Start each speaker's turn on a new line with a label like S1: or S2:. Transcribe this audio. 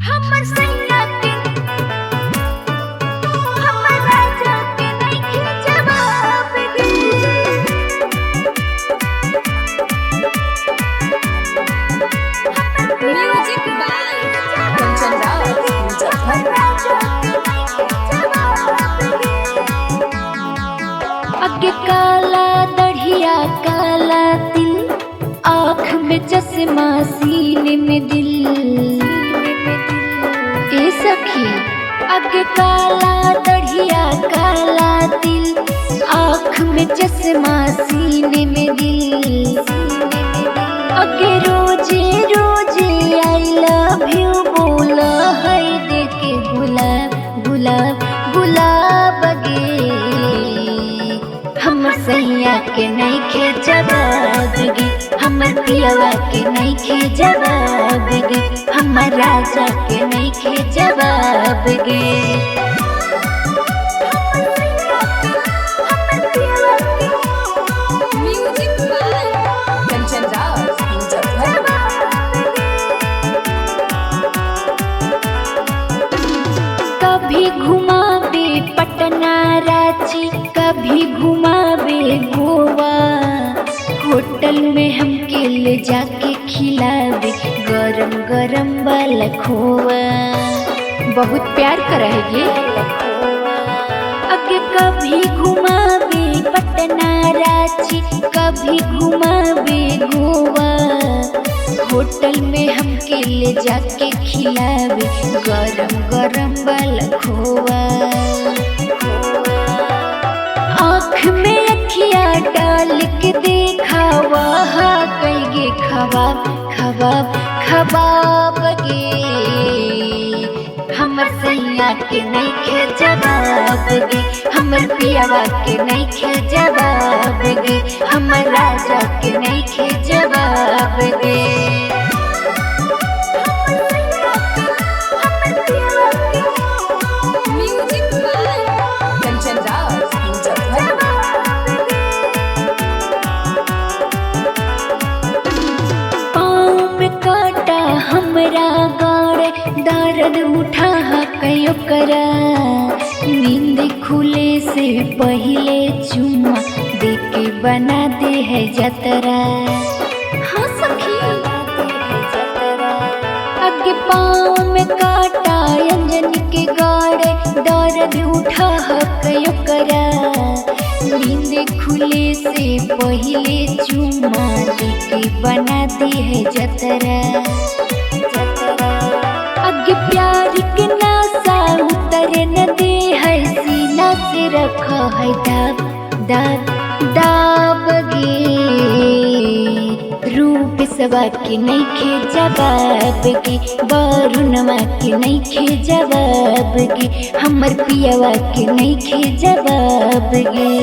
S1: हमर सैया के हमर राजा के नइखे जवाब गे।
S2: म्यूजिक बाय कंचन राज
S1: आगे काला दढ़िया काला तिल, आँख में चश्मा सीने में दिल। ए सखी आगे काला दढ़िया काला तिल, आँख में चश्मा सीने में दिल। आगे रोजे रोजे आई लव यू बोला है देखे गुलाब गुलाब गुलाब गे। हमर सैया के नइखे जवाब गे, हमर पियवा के नइखे जवाब गे, हमर राजा के नइखे जवाब गे।
S2: म्यूजिक बाय कंचन राज
S1: कभी घुमावे पटना रांची, कभी घुमावे गोवा। होटल में हमके ले जाके खिलावे गरम गरम वाला खोआ। बहुत प्यार करेंगे। आगे कभी घुमावे पटना रांची, कभी घुमावे गोवा। होटल में हमके ले जाके खिलावे गरम गरम वाला खोआ। आँख में अखिया डाल के देखा वहाँ कईगे खबाब खबाब खबाब गे। हमर सैया के नइखे जवाब गे, हमर पियवा के नइखे जवाब गे, हमर राजा के नइखे जवाब गे।
S2: म्यूजिक बाय कंचन राज
S1: पाँव में काटा हमरा गाड़े, दर्द उठा कयो करा। नींद खुले से पहले चुम्मा दे के बना दे है जतरा। हाँ सखी आगे पाँव में काटा अंजनी के गाड़े, दर्द उठा कयो करा। नींद खुले से पहले चुम्मा दे के बना दे है जतरा। आगे प्यार के नासा उतर न दे है, सीना से रखा है दाब दाब दाब गे। रूप सवा के नइखे जवाब गे, वरुणवा के नइखे जवाब गे, हमर पियवा के नइखे जवाब गे।